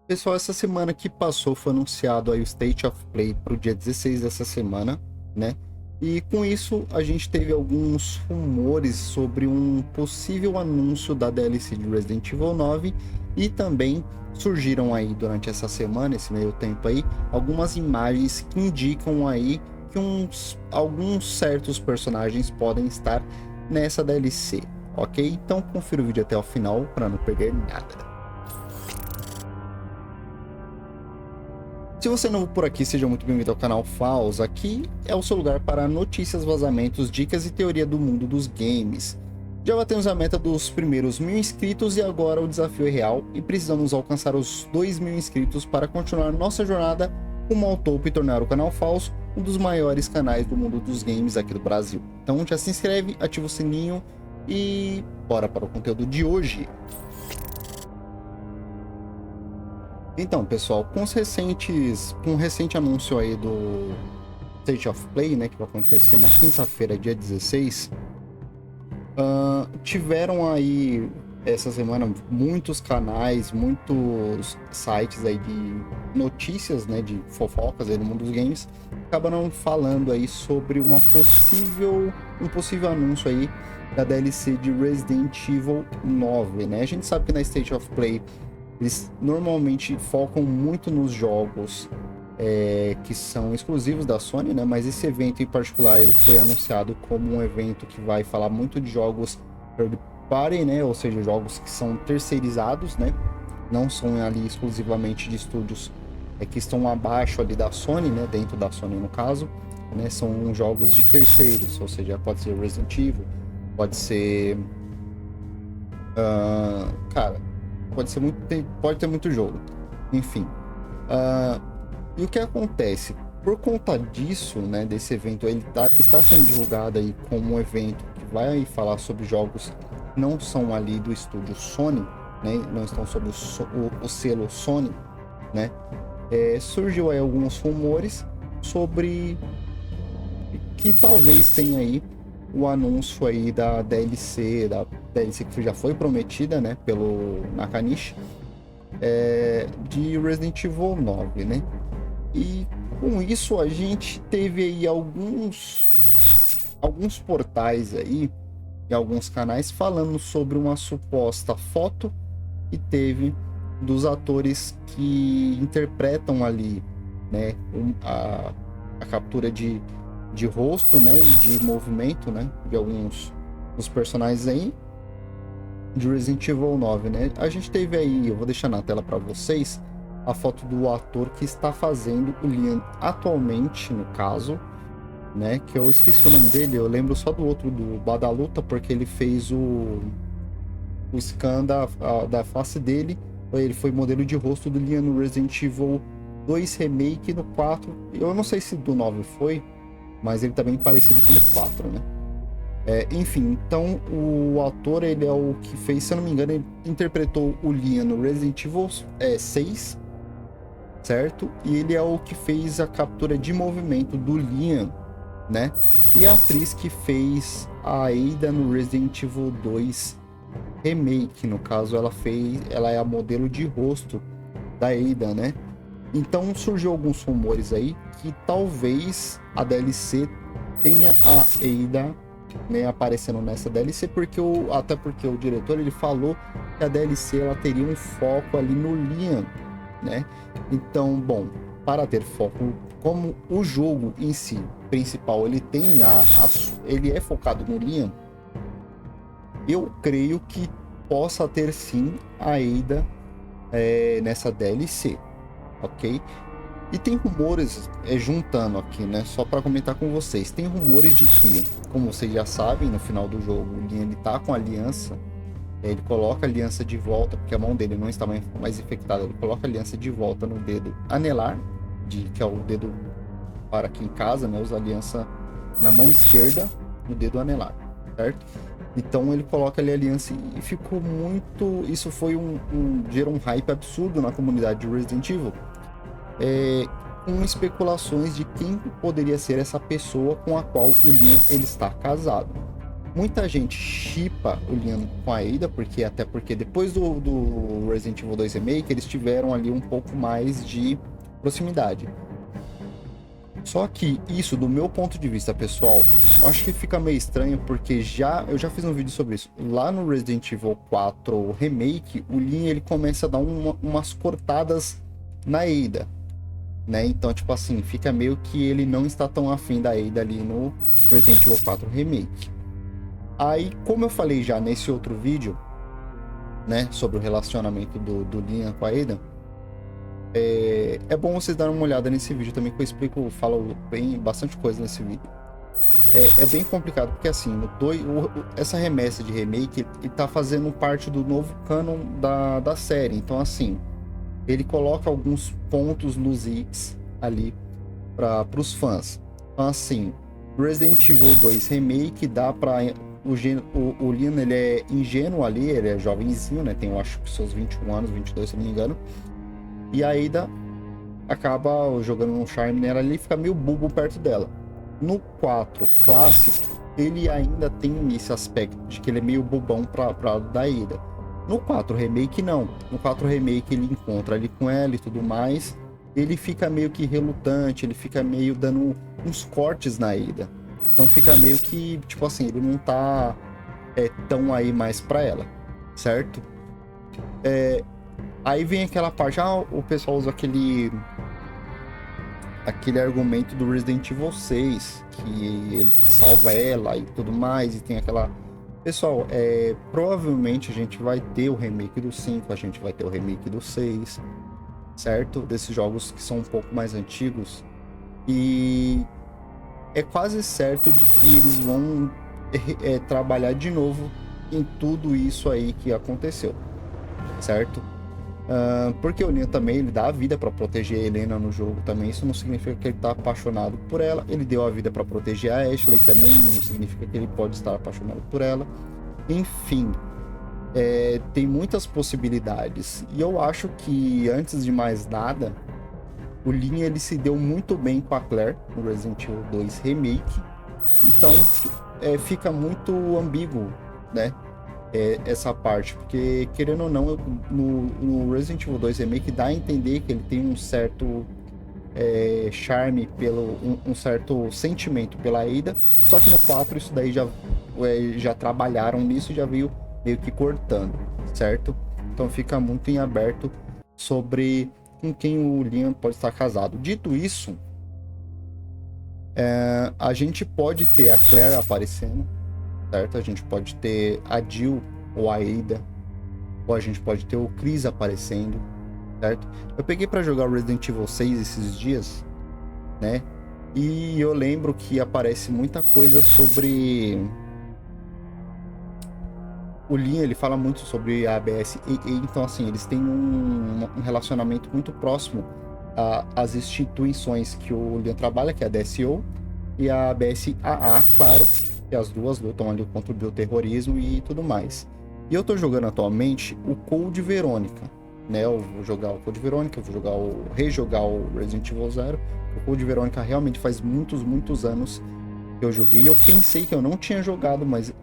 Pessoal, essa semana que passou foi anunciado aí o State of Play para o dia 16 dessa semana, né? E com isso a gente teve alguns rumores sobre um possível anúncio da DLC de Resident Evil 9 e também surgiram aí durante essa semana, esse meio tempo aí, algumas imagens que indicam aí que alguns certos personagens podem estar nessa DLC, ok? Então confira o vídeo até o final para não perder nada. Se você é novo por aqui, seja muito bem-vindo ao canal Faus. Aqui é o seu lugar para notícias, vazamentos, dicas e teoria do mundo dos games. Já batemos a meta dos primeiros 1000 inscritos e agora o desafio é real e precisamos alcançar os 2000 inscritos para continuar nossa jornada rumo ao topo e tornar o canal Faus um dos maiores canais do mundo dos games aqui do Brasil. Então já se inscreve, ativa o sininho e bora para o conteúdo de hoje. Então, pessoal, com o recente anúncio aí do State of Play, né, que vai acontecer na quinta-feira, dia 16, tiveram aí essa semana muitos canais, muitos sites aí de notícias, né, de fofocas aí no mundo dos games, acabaram falando aí sobre um possível anúncio aí da DLC de Resident Evil 9, né? A gente sabe que na State of Play eles normalmente focam muito nos jogos que são exclusivos da Sony, né? Mas esse evento em particular ele foi anunciado como um evento que vai falar muito de jogos third party, né? Ou seja, jogos que são terceirizados, né? Não são ali exclusivamente de estúdios que estão abaixo ali da Sony, né? Dentro da Sony no caso, né? São jogos de terceiros, ou seja, pode ser Resident Evil, pode ser, cara, pode ter muito jogo, enfim. E o que acontece? Por conta disso, né, desse evento, está sendo divulgado aí como um evento que vai falar sobre jogos que não são ali do estúdio Sony, né, não estão sob o selo Sony, né. Surgiu aí alguns rumores sobre que talvez tenha aí o anúncio aí da DLC que já foi prometida, né, pelo Nakanishi, de Resident Evil 9, né? E com isso a gente teve aí alguns portais aí e alguns canais falando sobre uma suposta foto que teve dos atores que interpretam ali, né, a captura de rosto, né, e de movimento, né, de alguns dos personagens aí de Resident Evil 9, né? A gente teve aí, eu vou deixar na tela para vocês, a foto do ator que está fazendo o Leon atualmente, no caso, né? Que eu esqueci o nome dele, eu lembro só do outro, do Badaluta, porque ele fez o scan da face dele. Ele foi modelo de rosto do Leon no Resident Evil 2 Remake, no 4. Eu não sei se do 9 foi, mas ele tá bem parecido com o 4, né? Enfim, então o ator, ele é o que fez, se eu não me engano, ele interpretou o Leon no Resident Evil 6, certo? E ele é o que fez a captura de movimento do Leon, né? E a atriz que fez a Ada no Resident Evil 2 Remake, no caso, ela é a modelo de rosto da Ada, né? Então surgiu alguns rumores aí que talvez a DLC tenha a Ada, né, aparecendo nessa DLC, até porque o diretor ele falou que a DLC ela teria um foco ali no Leon, né? Então, bom, para ter foco, como o jogo em si principal ele tem ele é focado no Leon, eu creio que possa ter sim a Ada nessa DLC, ok? E tem rumores, juntando aqui, né, só para comentar com vocês, tem rumores de que, como vocês já sabem, no final do jogo, o Leon ele tá com a aliança, ele coloca a aliança de volta, porque a mão dele não está mais infectada, ele coloca a aliança de volta no dedo anelar, que é o dedo para quem casa, né, usa a aliança na mão esquerda, no dedo anelar, certo? Então ele coloca ali a aliança e ficou muito... Isso foi gerou um hype absurdo na comunidade de Resident Evil, com especulações de quem poderia ser essa pessoa com a qual o Leon ele está casado, Muita gente shippa o Leon com a Ada, até porque depois do Resident Evil 2 Remake, eles tiveram ali um pouco mais de proximidade. Só que isso, do meu ponto de vista pessoal, eu acho que fica meio estranho, porque eu já fiz um vídeo sobre isso. Lá no Resident Evil 4 Remake, o Leon ele começa a dar umas cortadas na Ada, né? Então, tipo assim, fica meio que ele não está tão afim da Ada ali no Resident Evil 4 Remake. Aí, como eu falei já nesse outro vídeo, né, sobre o relacionamento do Leon com a Ada, é bom vocês darem uma olhada nesse vídeo também, que eu explico, falo bastante coisa nesse vídeo. É bem complicado, porque assim, essa remessa de remake, ele tá fazendo parte do novo canon da série. Então assim, ele coloca alguns pontos nos X ali para os fãs. Então assim, Resident Evil 2 Remake dá pra... O Leon, ele é ingênuo ali, ele é jovenzinho, né? Tem, eu acho que seus 21 anos, 22, se não me engano. E a Ada acaba jogando um charme nela ali e fica meio bobo perto dela. No 4 clássico, ele ainda tem esse aspecto de que ele é meio bobão pra da Ada. No 4 Remake, não. No 4 Remake, ele encontra ali com ela e tudo mais. Ele fica meio que relutante, ele fica meio dando uns cortes na Ada. Então fica meio que, tipo assim, ele não tá tão aí mais pra ela, certo? Aí vem aquela parte, o pessoal usa aquele argumento do Resident Evil 6, que ele salva ela e tudo mais, e tem aquela... Pessoal, provavelmente a gente vai ter o remake do 5, a gente vai ter o remake do 6, certo? Desses jogos que são um pouco mais antigos. E é quase certo de que eles vão trabalhar de novo em tudo isso aí que aconteceu, certo? Porque o Leon também, ele dá a vida para proteger a Helena no jogo também. Isso não significa que ele tá apaixonado por ela. Ele deu a vida para proteger a Ashley também, não significa que ele pode estar apaixonado por ela. Enfim, tem muitas possibilidades. E eu acho que, antes de mais nada, o Leon, ele se deu muito bem com a Claire no Resident Evil 2 Remake. Então fica muito ambíguo, né? Essa parte, porque querendo ou não, no Resident Evil 2 Remake dá a entender que ele tem um certo charme, um certo sentimento pela Ada, só que no 4 isso daí já trabalharam nisso e já veio meio que cortando, certo? Então fica muito em aberto sobre com quem o Leon pode estar casado. Dito isso, a gente pode ter a Claire aparecendo, certo? A gente pode ter a Jill ou a Ada, ou a gente pode ter o Chris aparecendo, certo? Eu peguei para jogar o Resident Evil 6 esses dias, né? E eu lembro que aparece muita coisa sobre o Leon, ele fala muito sobre a ABS, então assim, eles têm um relacionamento muito próximo às instituições que o Leon trabalha, que é a DSO e a ABS-AA, claro, que as duas lutam ali contra o bioterrorismo e tudo mais. E eu tô jogando atualmente o Code Verônica, né? Eu vou jogar o Code Verônica, eu vou rejogar o Resident Evil 0. O Code Verônica realmente faz muitos anos que eu joguei. Eu pensei que eu não tinha jogado, mas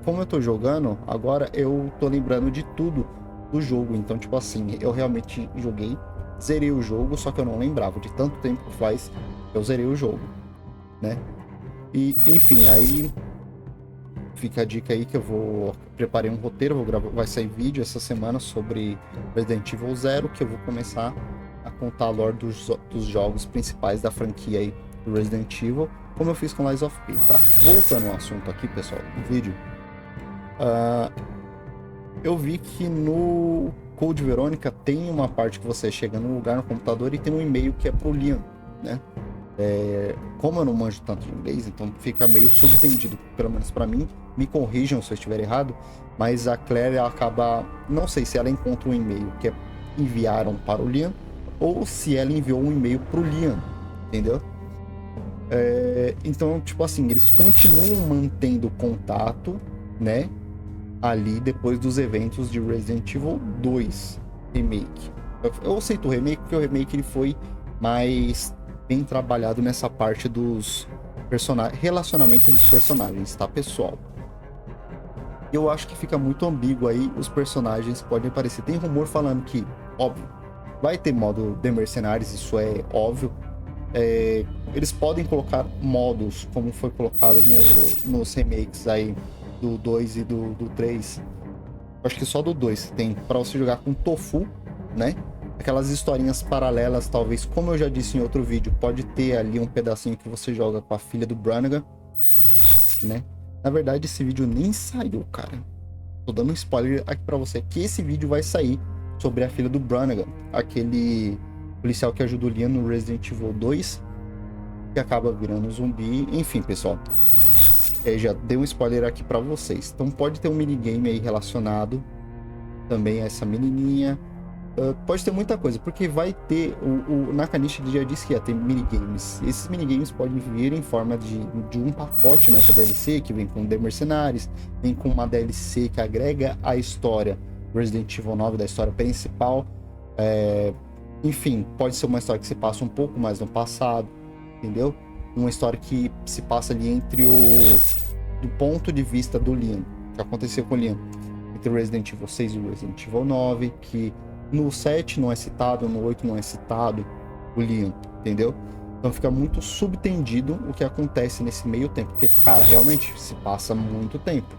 como eu tô jogando, agora eu tô lembrando de tudo do jogo. Então, tipo assim, eu realmente joguei, zerei o jogo, só que eu não lembrava de tanto tempo que faz que eu zerei o jogo, né? E, enfim, aí fica a dica aí que eu preparei um roteiro, vai sair vídeo essa semana sobre Resident Evil 0, que eu vou começar a contar a lore dos jogos principais da franquia aí do Resident Evil, como eu fiz com Lies of P, tá? Voltando ao assunto aqui, pessoal, do vídeo, eu vi que no Code Verônica tem uma parte que você chega num lugar no computador e tem um e-mail que é pro Leon, né? Como eu não manjo tanto de inglês, então fica meio subentendido, pelo menos para mim. Me corrijam se eu estiver errado, mas a Claire, ela acaba, não sei se ela encontra um e-mail que enviaram para o Leon ou se ela enviou um e-mail pro Leon, entendeu? Então, tipo assim, eles continuam mantendo contato, né, ali depois dos eventos de Resident Evil 2 Remake. Eu aceito o remake porque o remake ele foi mais bem trabalhado nessa parte dos relacionamento dos personagens, tá, pessoal? Eu acho que fica muito ambíguo aí, os personagens podem aparecer. Tem rumor falando que, óbvio, vai ter modo de mercenários, isso é óbvio. Eles podem colocar modos, como foi colocado nos remakes aí do 2 e do 3. Acho que só do 2 tem para você jogar com Tofu, né? Aquelas historinhas paralelas, talvez, como eu já disse em outro vídeo, pode ter ali um pedacinho que você joga com a filha do Brannigan, né? Na verdade, esse vídeo nem saiu, cara. Tô dando um spoiler aqui pra você, que esse vídeo vai sair sobre a filha do Brannigan, aquele policial que ajuda o Leon no Resident Evil 2, que acaba virando zumbi. Enfim, pessoal, já dei um spoiler aqui pra vocês. Então pode ter um minigame aí relacionado também a essa menininha. Pode ter muita coisa, porque vai ter na Nakanishi já disse que ia ter minigames. Esses minigames podem vir em forma de um pacote nessa DLC, que vem com The Mercenaries, vem com uma DLC que agrega a história Resident Evil 9, da história principal. Enfim, pode ser uma história que se passa um pouco mais no passado, entendeu? Uma história que se passa ali do ponto de vista do Leon, que aconteceu com o Leon, entre o Resident Evil 6 e o Resident Evil 9, que no 7 não é citado, no 8 não é citado o Leon, entendeu? Então fica muito subtendido o que acontece nesse meio tempo, porque, cara, realmente se passa muito tempo.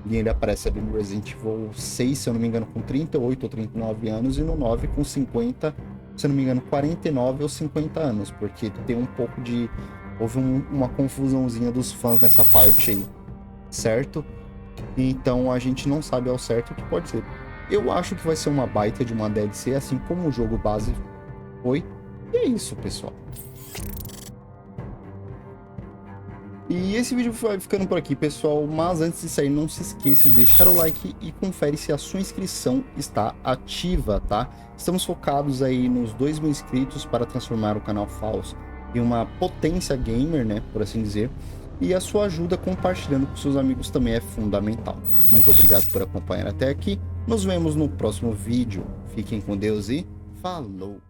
O Leon, ele aparece ali no Resident Evil 6, se eu não me engano, com 38 ou 39 anos, e no 9 com 50, se eu não me engano, 49 ou 50 anos, porque tem um pouco de... Houve uma confusãozinha dos fãs nessa parte aí, certo? Então a gente não sabe ao certo o que pode ser. Eu acho que vai ser uma baita de uma DLC, assim como o jogo base foi. E é isso, pessoal. E esse vídeo vai ficando por aqui, pessoal. Mas antes de sair, não se esqueça de deixar o like e confere se a sua inscrição está ativa, tá? Estamos focados aí nos 2.000 inscritos para transformar o canal Falso em uma potência gamer, né, por assim dizer. E a sua ajuda compartilhando com seus amigos também é fundamental. Muito obrigado por acompanhar até aqui. Nos vemos no próximo vídeo. Fiquem com Deus e falou!